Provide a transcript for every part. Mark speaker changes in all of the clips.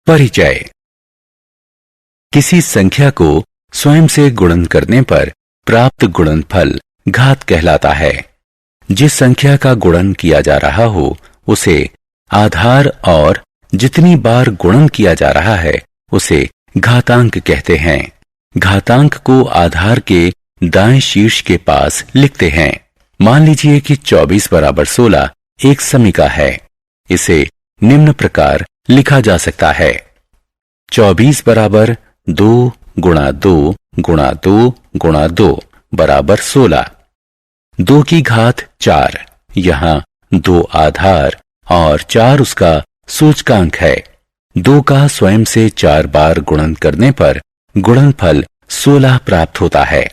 Speaker 1: परिचय। किसी संख्या को स्वयं से गुणन करने पर प्राप्त गुणनफल घात कहलाता है। जिस संख्या का गुणन किया जा रहा हो उसे आधार और जितनी बार गुणन किया जा रहा है उसे घातांक कहते हैं। घातांक को आधार के दाएं शीर्ष के पास लिखते हैं। मान लीजिए कि 24 बराबर 16 एक समीका है। इसे निम्न प्रकार लिखा जा सकता है। 24 बराबर 2 गुणा 2 गुणा 2 गुणा 2 बराबर 16। 2 की घात 4, यहाँ 2 आधार और 4 उसका सूचकांक है। 2 का स्वयं से 4 बार गुणन करने पर गुणनफल 16 प्राप्त होता है।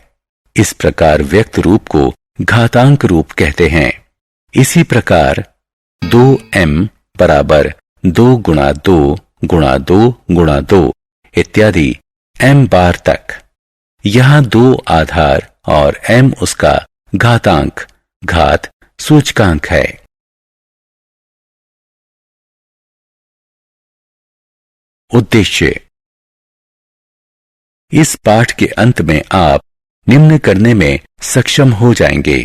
Speaker 1: इस प्रकार व्यक्त रूप को घातांक रूप कहते हैं। इसी प्रकार 2m बराबर 2 गुणा 2 गुणा 2 गुणा 2 इत्यादि m बार तक। यहाँ 2 आधार और m उसका घातांक घात सूचकांक है। उद्देश्य। इस पाठ के अंत में आप निम्न करने में सक्षम हो जाएंगे: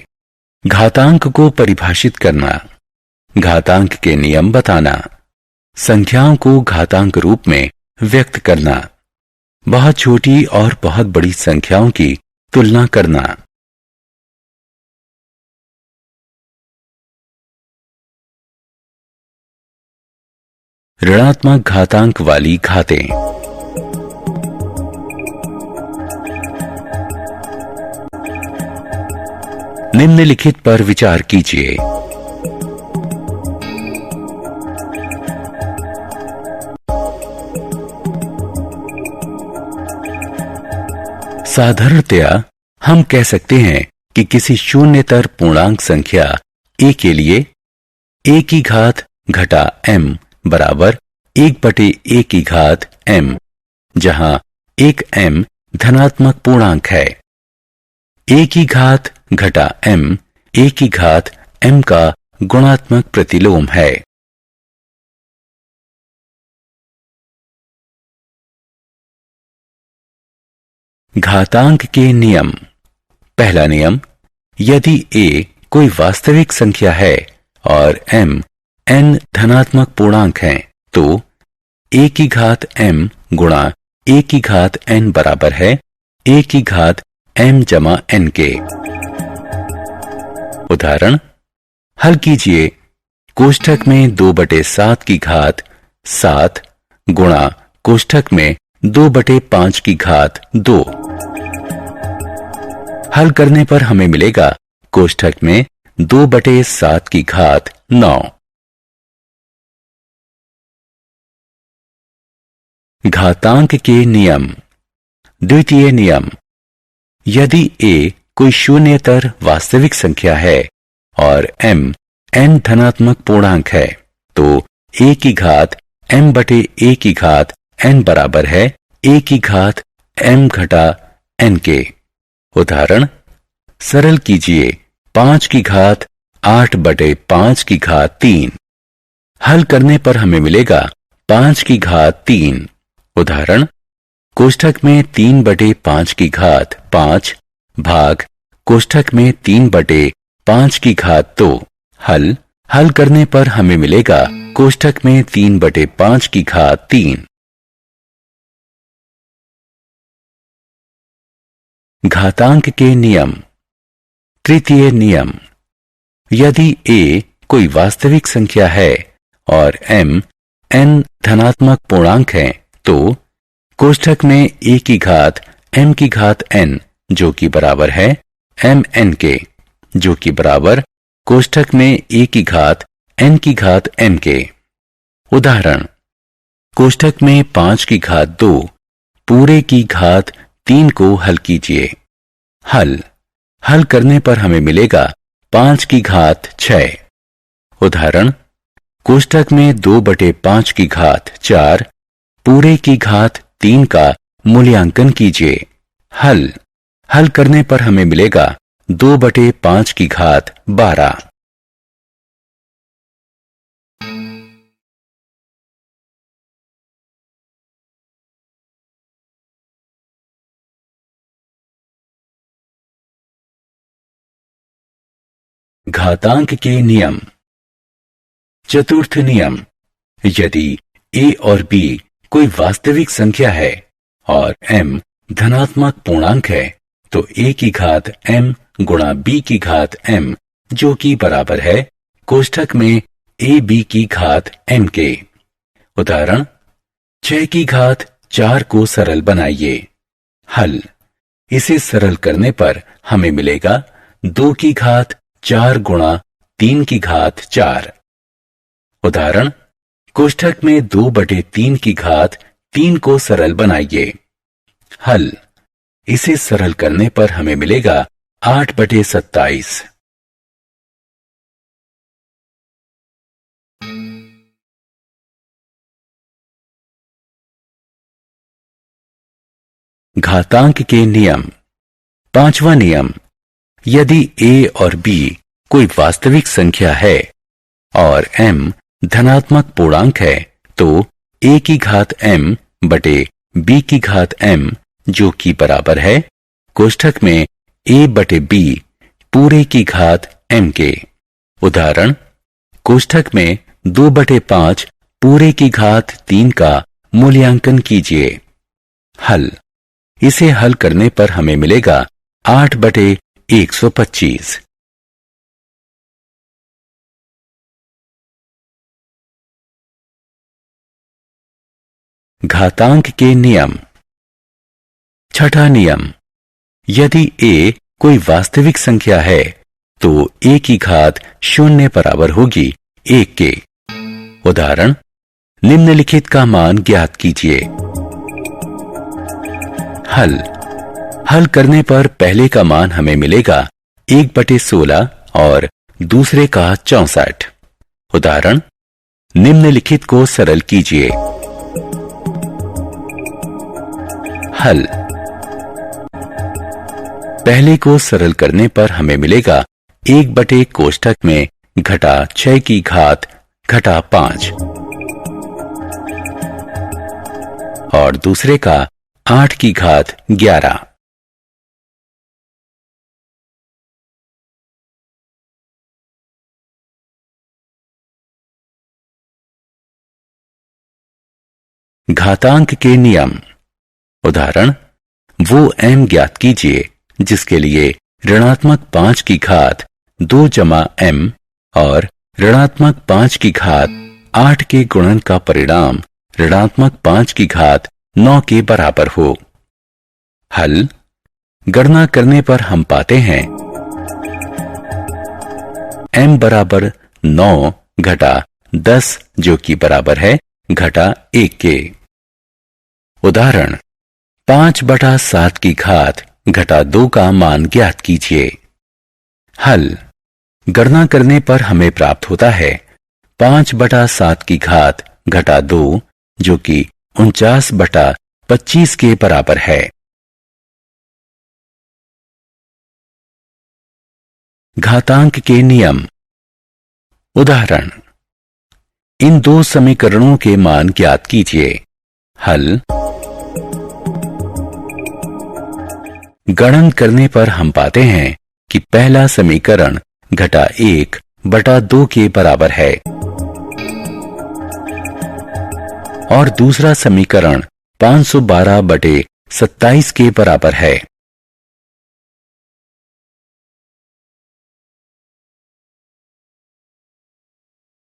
Speaker 1: घातांक को परिभाषित करना, घातांक के नियम बताना, संख्याओं को घातांक रूप में व्यक्त करना, बहुत छोटी और बहुत बड़ी संख्याओं की तुलना करना। ऋणात्मक घातांक वाली घातें। निम्नलिखित पर विचार कीजिए। साधारणतया हम कह सकते हैं कि किसी शून्यतर पूर्णांक संख्या a के लिए a की घात घटा m बराबर 1/a की घात m, जहां एक m धनात्मक पूर्णांक है। a की घात घटा m a की घात m का गुणात्मक प्रतिलोम है। घातांक के नियम। पहला नियम, यदि a कोई वास्तविक संख्या है और m n धनात्मक पूर्णांक हैं, तो a की घात m गुणा a की घात n बराबर है a की घात m जमा n के। उदाहरण, हल कीजिए। कोष्ठक में 2/7 की घात 7 गुणा कोष्ठक में 2/5 की घात 2। हल करने पर हमें मिलेगा कोष्ठक में 2/7 की घात 9। घातांक के नियम। द्वितीय नियम, यदि a कोई शून्यतर वास्तविक संख्या है और m n धनात्मक पूर्णांक है, तो a की घात m/a की घात n बराबर है a की घात m घटा n के। उदाहरण, सरल कीजिए। 5 की घात 8/5 की घात 3। हल करने पर हमें मिलेगा 5 की घात 3। उदाहरण, कोष्ठक में 3/5 की घात 5 भाग कोष्ठक में 3/5 की घात 2। हल करने पर हमें मिलेगा कोष्ठक में 3/5 की घात 3। घातांक के नियम। तृतीय नियम, यदि a कोई वास्तविक संख्या है और m n धनात्मक पूर्णांक है, तो कोष्ठक में a की घात m की घात n जो कि बराबर है m n के, जो कि बराबर कोष्ठक में a की घात n की घात m के। उदाहरण, कोष्ठक में 5 की घात 2 पूरे की घात 3 को हल कीजिए। हल करने पर हमें मिलेगा 5 की घात 6। उदाहरण, कोष्ठक में 2/5 की घात 4 पूरे की घात 3 का मूल्यांकन कीजिए। हल करने पर हमें मिलेगा 2/5 की घात 12। घातांक के नियम। चतुर्थ नियम, यदि a और b कोई वास्तविक संख्या है और m धनात्मक पूर्णांक है तो a की घात m गुणा b की घात m, जो कि बराबर है कोष्ठक में ab की घात m के। उदाहरण, 6 की घात 4 को सरल बनाइए। हल, इसे सरल करने पर हमें मिलेगा 2 की घात 4 गुणा 3 की घात 4। उदाहरण, कोष्ठक में 2/3 की घात 3 को सरल बनाइए। हल, इसे सरल करने पर हमें मिलेगा 8/27। घातांक के नियम। पांचवा नियम, यदि a और b कोई वास्तविक संख्या है और m धनात्मक पूर्णांक है तो a की घात m बटे b की घात m, जो कि बराबर है कोष्ठक में a बटे b पूरे की घात m के। उदाहरण, कोष्ठक में 2/5 पूरे की घात 3 का मूल्यांकन कीजिए। हल, इसे हल करने पर हमें मिलेगा 8/125। घातांक के नियम। छठा नियम, यदि a कोई वास्तविक संख्या है तो a की घात 0 बराबर होगी 1 के। उदाहरण, निम्नलिखित का मान ज्ञात कीजिए। हल करने पर पहले का मान हमें मिलेगा 1/16 और दूसरे का 64। उदाहरण, निम्नलिखित को सरल कीजिए। हल, पहले को सरल करने पर हमें मिलेगा 1 कोष्ठक में घटा 6 की घात घटा 5 और दूसरे का 8 की घात 11। घातांक के नियम। उदाहरण, वो m ज्ञात कीजिए जिसके लिए ऋणात्मक 5 की घात 2 जमा m और ऋणात्मक 5 की घात 8 के गुणन का परिणाम ऋणात्मक 5 की घात 9 के बराबर हो। हल, गणना करने पर हम पाते हैं m बराबर 9 घटा 10, जो कि बराबर है घटा 1 के। उदाहरण, 5/7 की घात घटा 2 का मान ज्ञात कीजिए। हल, गणना करने पर हमें प्राप्त होता है 5/7 की घात घटा 2, जो कि 49/25 के बराबर है। घातांक के नियम। उदाहरण, इन दो समीकरणों के मान ज्ञात कीजिए। हल, गणन करने पर हम पाते हैं कि पहला समीकरण घटा 1/2 के बराबर है और दूसरा समीकरण 512/27 के बराबर है।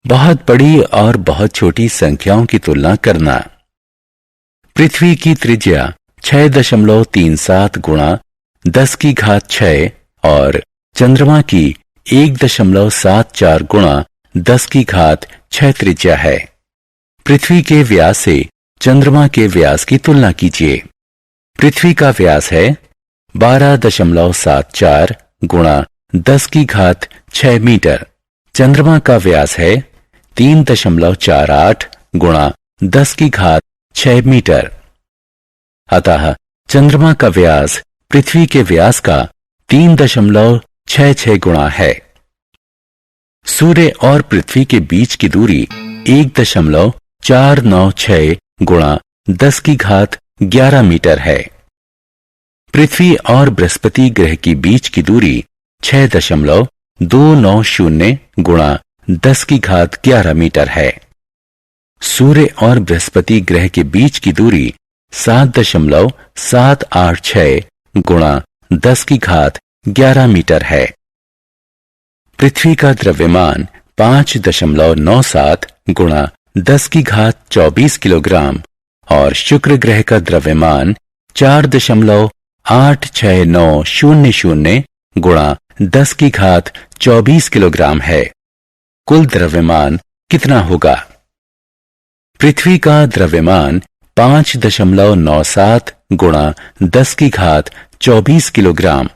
Speaker 1: बहुत बड़ी और बहुत छोटी संख्याओं की तुलना करना। पृथ्वी की त्रिज्या 6.37 गुणा 10 की घात 6 और चंद्रमा की 1.74 गुणा 10 की घात 6 त्रिज्या है। पृथ्वी के व्यास से चंद्रमा के व्यास की तुलना कीजिए। पृथ्वी का व्यास है 12.74 गुणा 10 की घात 6 मीटर। चंद्रमा का व्यास है 3.48 गुणा 10 की घात 6 मीटर। अतः चंद्रमा का व्यास पृथ्वी के व्यास का 3.66 गुणा है। सूर्य और पृथ्वी के बीच की दूरी 1.496 गुणा 10 की घात 11 मीटर है। पृथ्वी और बृहस्पति ग्रह के बीच की दूरी 290 गुणा 10 की घात 11 मीटर है। सूर्य और बृहस्पति ग्रह के बीच की दूरी 7.786 गुणा 10 की घात 11 मीटर है। पृथ्वी का द्रव्यमान 5.97 गुणा 10 की घात 24 किलोग्राम और शुक्र ग्रह का द्रव्यमान 4.86900 गुणा 10 की घात 24 किलोग्राम है। कुल द्रव्यमान कितना होगा? पृथ्वी का द्रव्यमान 5.97 गुणा 10 की घात 24 किलोग्राम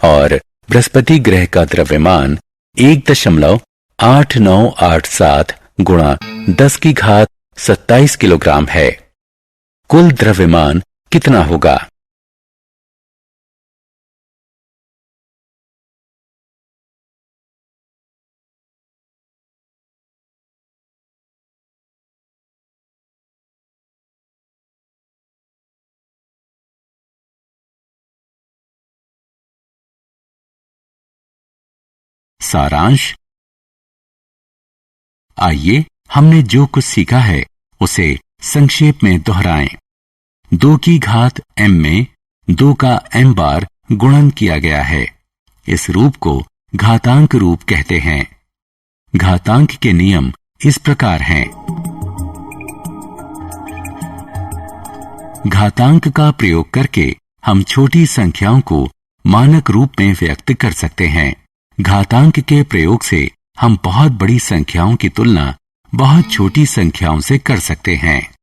Speaker 1: और बृहस्पति ग्रह का द्रव्यमान 1.8987 गुणा 10 की घात 27 किलोग्राम है। कुल द्रव्यमान कितना होगा? सारांश। आइए हमने जो कुछ सीखा है उसे संक्षेप में दोहराएं। 2 की घात m में 2 का m बार गुणन किया गया है। इस रूप को घातांक रूप कहते हैं। घातांक के नियम इस प्रकार हैं। घातांक का प्रयोग करके हम छोटी संख्याओं को मानक रूप में व्यक्त कर सकते हैं। घातांक के प्रयोग से हम बहुत बड़ी संख्याओं की तुलना बहुत छोटी संख्याओं से कर सकते हैं।